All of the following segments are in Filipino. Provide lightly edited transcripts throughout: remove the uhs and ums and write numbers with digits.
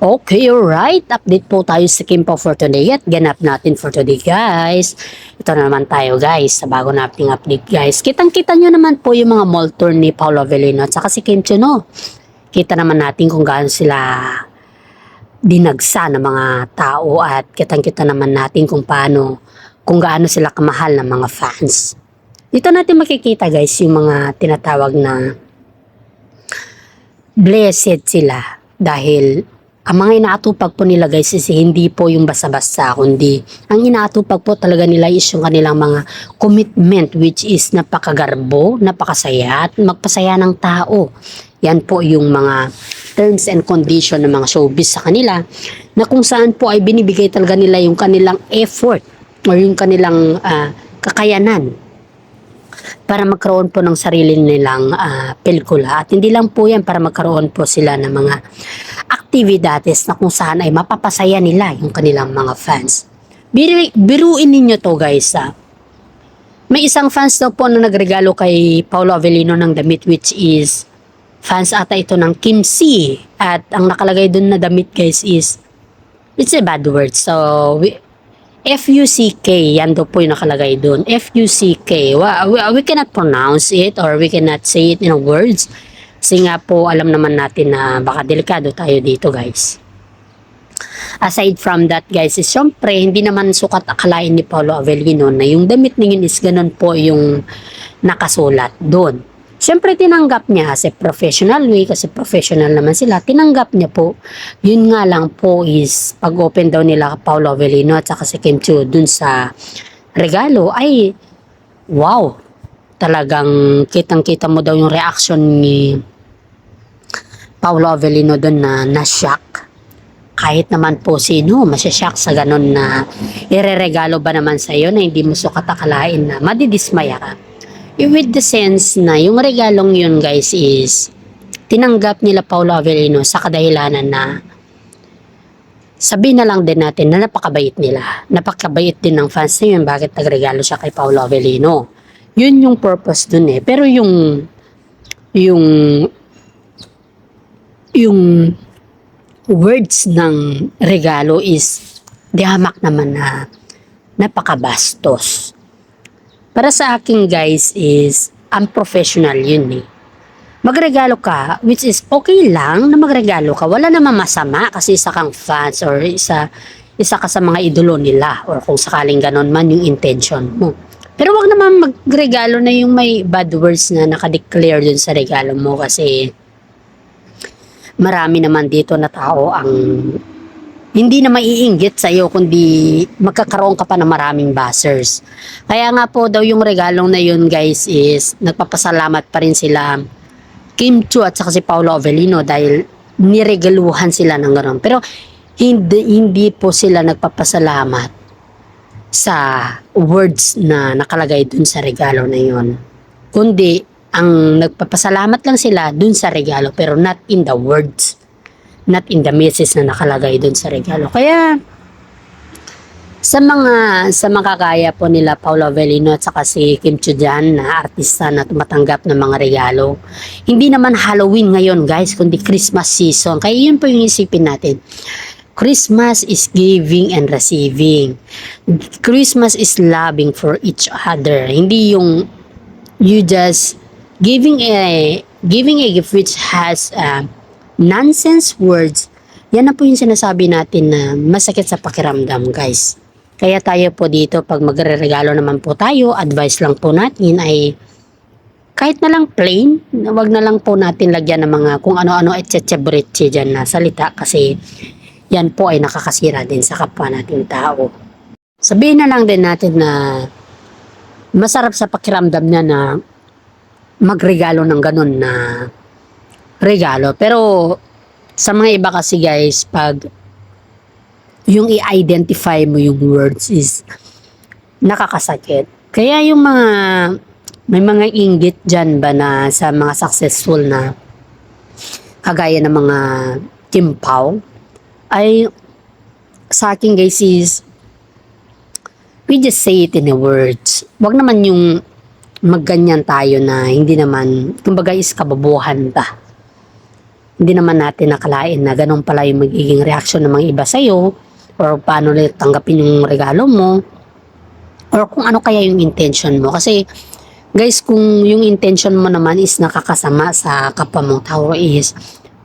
Okay, alright. Update po tayo sa Kimpo for today at ganap natin for today, guys. Ito na naman tayo, guys, sa bago nating update, guys. Kitang-kita nyo naman po yung mga mall tour ni Paolo Avellino at saka si Kim Chuno. Kita naman natin kung gaano sila dinagsa ng mga tao at kitang-kita naman natin kung gaano sila kamahal ng mga fans. Dito natin makikita, guys, yung mga tinatawag na blessed sila dahil ang mga inaatupag po nila, guys, is hindi po yung basta-basta, kundi ang inaatupag po talaga nila is yung kanilang mga commitment, which is napakagarbo, napakasaya at magpasaya ng tao. Yan po yung mga terms and condition ng mga showbiz sa kanila, na kung saan po ay binibigay talaga nila yung kanilang effort or yung kanilang kakayanan para magkaroon po ng sarili nilang pelikula. At hindi lang po yan para magkaroon po sila ng mga aktibidades na kung saan ay mapapasaya nila yung kanilang mga fans. Biruin ninyo to, guys. May isang fans daw po na nagregalo kay Paolo Avellino ng damit, which is fans ata ito ng Kim C. At ang nakalagay dun na damit, guys, is it's a bad word. So, F-U-C-K, yan daw po yung nakalagay doon. F-U-C-K. We cannot pronounce it or we cannot say it in words. Kasi nga po, alam naman natin na baka delikado tayo dito, guys. Aside from that, guys, is syempre, hindi naman sukat akalain ni Paolo Avellino na yung damit niya is ganun po yung nakasulat doon. Siyempre, tinanggap niya as a professional way, kasi professional naman sila, tinanggap niya po. Yun nga lang po is, pag-open daw nila Paolo Avellino at saka si Kim Chiu dun sa regalo, ay, wow, talagang kitang-kita mo daw yung reaction ni Paolo Avellino dun na shock. Kahit naman po sino, masya-shock sa ganun na ireregalo ba naman sa'yo na hindi mo sukat akalain na madidismaya ka. With the sense na yung regalong yun, guys, is tinanggap nila Paolo Avellino sa kadahilanan na sabihin na lang din natin na napakabait nila. Napakabait din ng fans na yun bakit nagregalo siya kay Paolo Avellino. Yun yung purpose dun eh. Pero yung words ng regalo is dihamak naman na napakabastos. Para sa akin, guys, is unprofessional yun eh. Magregalo ka, which is okay lang na magregalo ka. Wala namang masama kasi isa kang fans or isa ka sa mga idolo nila or kung sakaling ganon man yung intention mo. Pero wag naman magregalo na yung may bad words na nakadeclare dun sa regalo mo kasi marami naman dito na tao ang hindi na maiinggit sa iyo kundi magkakaroon ka pa ng maraming buzzers. Kaya nga po daw yung regalong na yun, guys, is nagpapasalamat pa rin sila Kim Chiu at saka si Paolo Avellino dahil niregaluhan sila ng gano'n. Pero hindi po sila nagpapasalamat sa words na nakalagay dun sa regalo na yun. Kundi ang nagpapasalamat lang sila dun sa regalo pero not in the words. Not in the message na nakalagay dun sa regalo. Kaya sa makakaya po nila Paolo Avellino at saka si Kim Chiu dyan na artista na tumatanggap ng mga regalo, hindi naman Halloween ngayon, guys, kundi Christmas season. Kaya yun po yung isipin natin. Christmas is giving and receiving. Christmas is loving for each other. Hindi yung you just giving a gift which has nonsense words. Yan na po yung sinasabi natin na masakit sa pakiramdam, guys. Kaya tayo po dito, pag magre-regalo naman po tayo, advice lang po natin ay kahit na lang plain, wag na lang po natin lagyan ng mga kung ano-ano etchebreche dyan na salita kasi yan po ay nakakasira din sa kapwa nating tao. Sabihin na lang din natin na masarap sa pakiramdam niya na magregalo ng ganun na regalo. Pero sa mga iba kasi, guys, pag yung i-identify mo yung words is nakakasakit. Kaya yung may mga inggit dyan ba na sa mga successful na kagaya ng mga Kim Pao ay sa akin, guys, is we just say it in the words. Wag naman yung magganyan tayo na hindi naman, kumbaga is kababuhan ba. Hindi naman natin nakalain na ganun pala yung magiging reaksyon ng mga iba sa'yo, or paano ulit tanggapin yung regalo mo, or kung ano kaya yung intention mo. Kasi guys, kung yung intention mo naman is nakakasama sa kapwa mong tao is,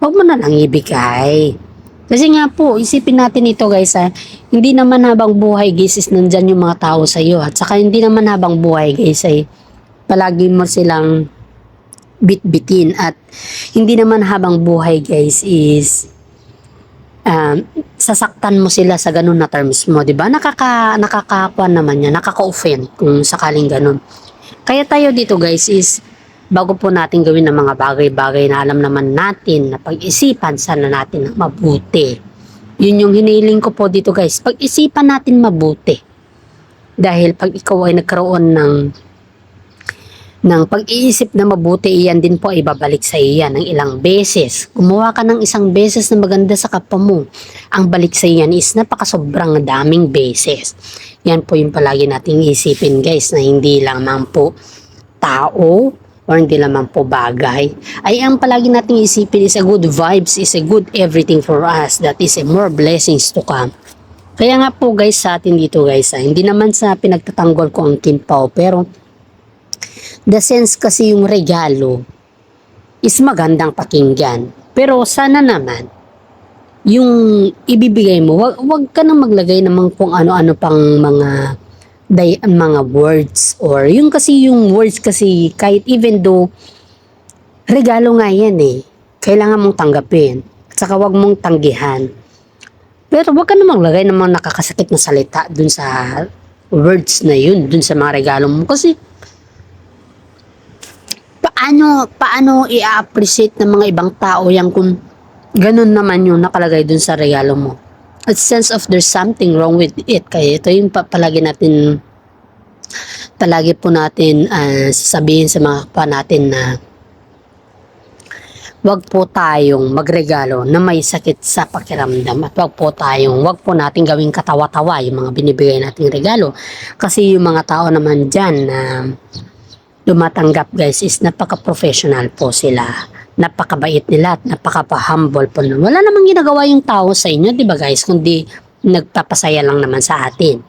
huwag mo na lang ibigay. Kasi nga po, isipin natin ito guys hindi naman habang buhay guys is nandyan yung mga tao sa iyo, at saka hindi naman habang buhay guys ay palagi mo silang bitbitin, at hindi naman habang buhay guys is sasaktan mo sila sa ganun na terms mo, 'di ba? Nakakakuan naman yan, nakaka-offend kung sakaling ganun. Kaya tayo dito guys is, bago po natin gawin ng mga bagay-bagay na alam naman natin na pag-isipan sana natin na mabuti. Yun yung hiniling ko po dito guys, pag-isipan natin mabuti. Dahil pag ikaw ay nagkaroon ng pag-iisip na mabuti, iyan din po ay babalik sa iyan ng ilang beses. Gumawa ka ng isang beses na maganda sa kapwa mo, ang balik sa iyan is napakasobrang daming beses. Yan po yung palagi nating isipin guys, na hindi lang man po tao or hindi lamang po bagay, ay ang palagi nating isipin is a good vibes, is a good everything for us, that is a more blessings to come. Kaya nga po guys sa atin dito guys, hindi naman sa pinagtatanggol ko ang Kimpaw, pero the sense kasi yung regalo is magandang pakinggan. Pero sana naman, yung ibibigay mo, wag ka nang maglagay naman kung ano-ano pang mga words, or yung kasi yung words kasi kahit even though regalo nga yan kailangan mong tanggapin, at saka wag mong tanggihan. Pero wag ka nang maglagay ng mga nakakasakit na salita dun sa words na yun, dun sa mga regalo mo, kasi paano i-appreciate ng mga ibang tao yan kung ganun naman yung nakalagay dun sa regalo mo. At sense of there's something wrong with it. Kaya ito yung palagi po natin sasabihin sa mga kapwa natin na wag po tayong magregalo na may sakit sa pakiramdam, at wag po natin gawing katawa-tawa yung mga binibigay nating regalo, kasi yung mga tao naman dyan na dumatanggap guys is napaka-professional po sila, napakabait nila at napaka-humble po. Wala namang ginagawa yung tao sa inyo, di ba guys, kundi nagpapasaya lang naman sa atin.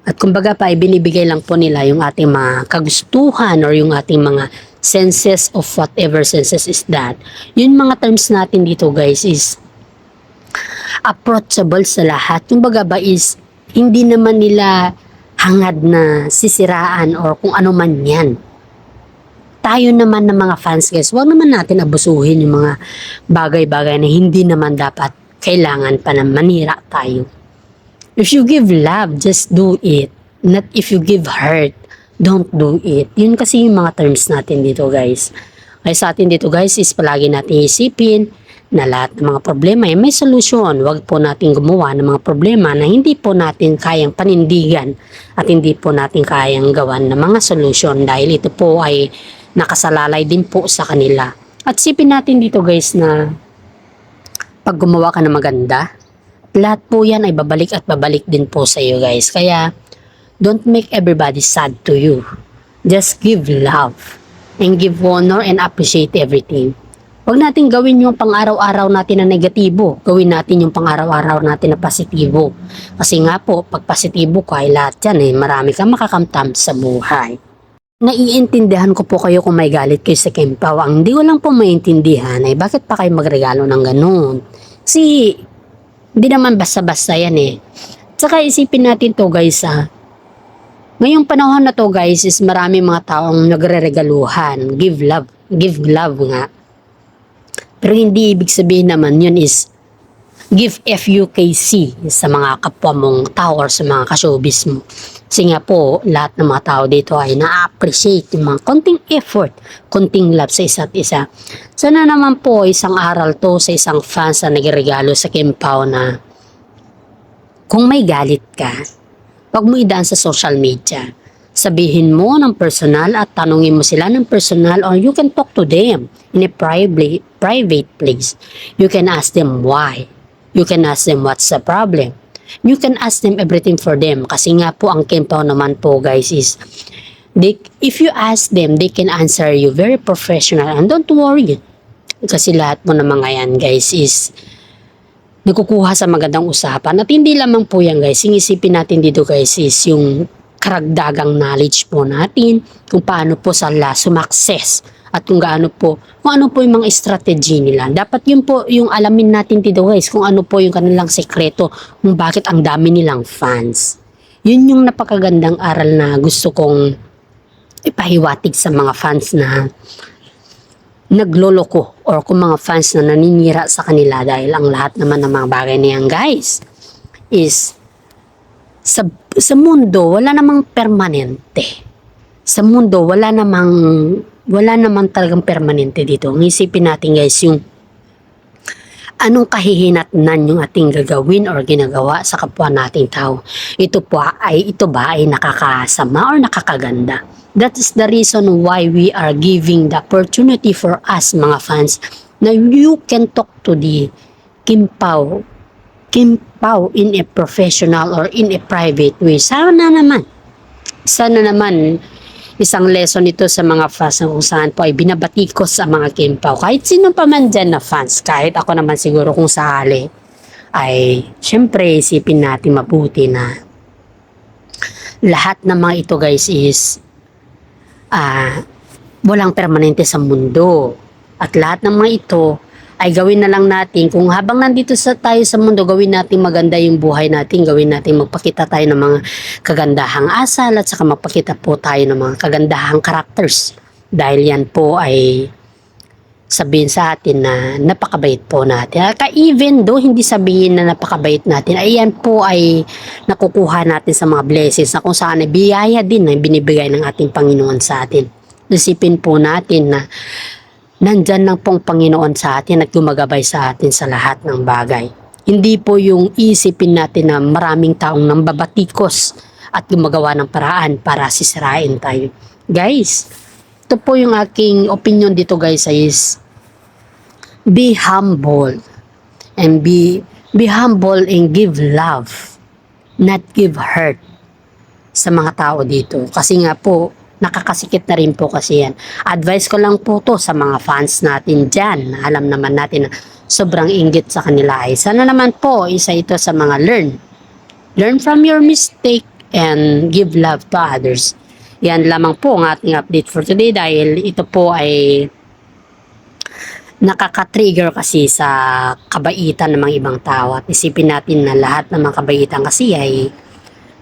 At kumbaga pa, binibigay lang po nila yung ating mga kagustuhan or yung ating mga senses of whatever senses is that. Yung mga terms natin dito guys is approachable sa lahat. Kumbaga ba is hindi naman nila hangad na sisiraan or kung ano man yan. Tayo naman ng mga fans guys, huwag naman natin abusuhin yung mga bagay-bagay na hindi naman dapat kailangan pa na manira tayo. If you give love, just do it. Not if you give hurt, don't do it. Yun kasi yung mga terms natin dito guys. Kaya sa atin dito guys is palagi natin isipin na lahat ng mga problema ay may solusyon. Huwag po natin gumawa ng mga problema na hindi po natin kayang panindigan at hindi po natin kayang gawan ng mga solusyon, dahil ito po ay nakasalalay din po sa kanila. At sipin natin dito guys na pag gumawa ka ng maganda, lahat po yan ay babalik at babalik din po sa iyo guys. Kaya don't make everybody sad to you. Just give love and give honor and appreciate everything. Huwag natin gawin yung pang-araw-araw natin na negatibo. Gawin natin yung pang-araw-araw natin na positibo. Kasi nga po, pag positibo ka ay lahat yan marami kang makakamtam sa buhay. Naiintindihan ko po kayo kung may galit kayo sa Kimpaw. Ang hindi ko lang po maintindihan ay bakit pa kayo magregalo ng ganun. Kasi hindi naman basta-basta yan Tsaka isipin natin to guys ngayong panahon na to guys is marami mga taong nagre-regaluhan. Give love nga. Pero hindi ibig sabihin naman yun is give FUKC sa mga kapwa mong tao or sa mga ka-showbiz mo. Kasi nga po, lahat ng mga tao dito ay na-appreciate yung mga konting effort, konting love sa isa't isa. Sana naman po isang aral to sa isang fans na nagregalo sa Kimpaw na kung may galit ka, wag mo idaan sa social media. Sabihin mo ng personal at tanungin mo sila ng personal, or you can talk to them in a private place. You can ask them why. You can ask them what's the problem. You can ask them everything for them. Kasi nga po ang Kimpaw naman po guys is, if you ask them, they can answer you very professional. And don't worry, Kasi lahat po ng mga yan guys is nagkukuha sa magandang usapan. At hindi lamang po yan guys, yung isipin natin dito guys is yung karagdagang knowledge po natin kung paano po sila sumakses at kung ano po yung mga strategy nila. Dapat yun po yung alamin natin dito guys, kung ano po yung kanilang sekreto, kung bakit ang dami nilang fans. Yun yung napakagandang aral na gusto kong ipahiwatig sa mga fans na nagloloko or kung mga fans na naninira sa kanila, dahil ang lahat naman ng mga bagay na yan guys is sa mundo wala namang permanente. Sa mundo wala namang talagang permanente dito. Ang isipin natin guys, yung anong kahihinatnan yung ating gagawin or ginagawa sa kapwa nating tao. Ito ba ay nakakasama or nakakaganda? That is the reason why we are giving the opportunity for us mga fans na you can talk to the Kim Pao in a professional or in a private way. Sana naman isang lesson ito sa mga fans na kung saan po ay binabatikos sa mga Kim Pao. Kahit sino pa man dyan na fans, kahit ako naman siguro kung sakali, ay syempre isipin natin mabuti na lahat ng mga ito guys is walang permanente sa mundo. At lahat ng mga ito ay gawin na lang natin, kung habang nandito tayo sa mundo, gawin natin maganda yung buhay natin, gawin natin magpakita tayo ng mga kagandahang asal at saka magpakita po tayo ng mga kagandahang characters. Dahil yan po ay sabihin sa atin na napakabait po natin. Even though hindi sabihin na napakabait natin, ay yan po ay nakukuha natin sa mga blessings na kung saan ay biyaya din na binibigay ng ating Panginoon sa atin. Isipin po natin na nandyan lang pong Panginoon sa atin at gumagabay sa atin sa lahat ng bagay. Hindi po yung isipin natin na maraming taong nambabatikos at gumagawa ng paraan para sisirain tayo. Guys, ito po yung aking opinion dito guys, is be humble and be humble and give love, not give hurt sa mga tao dito. Kasi nga po, nakakasikip na rin po kasi yan. Advice ko lang po to sa mga fans natin dyan. Alam naman natin na sobrang inggit sa kanila ay sana naman po isa ito sa mga learn from your mistake and give love to others. Yan lamang po ang ating update for today, dahil ito po ay nakaka-trigger kasi sa kabaitan ng mga ibang tao. At isipin natin na lahat ng mga kabaitan kasi ay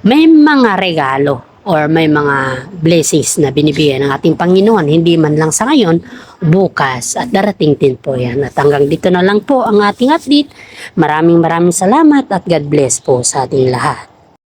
may mga regalo or may mga blessings na binibigay ng ating Panginoon, hindi man lang sa ngayon, bukas at darating din po yan. At hanggang dito na lang po ang ating update. Maraming salamat at God bless po sa ating lahat.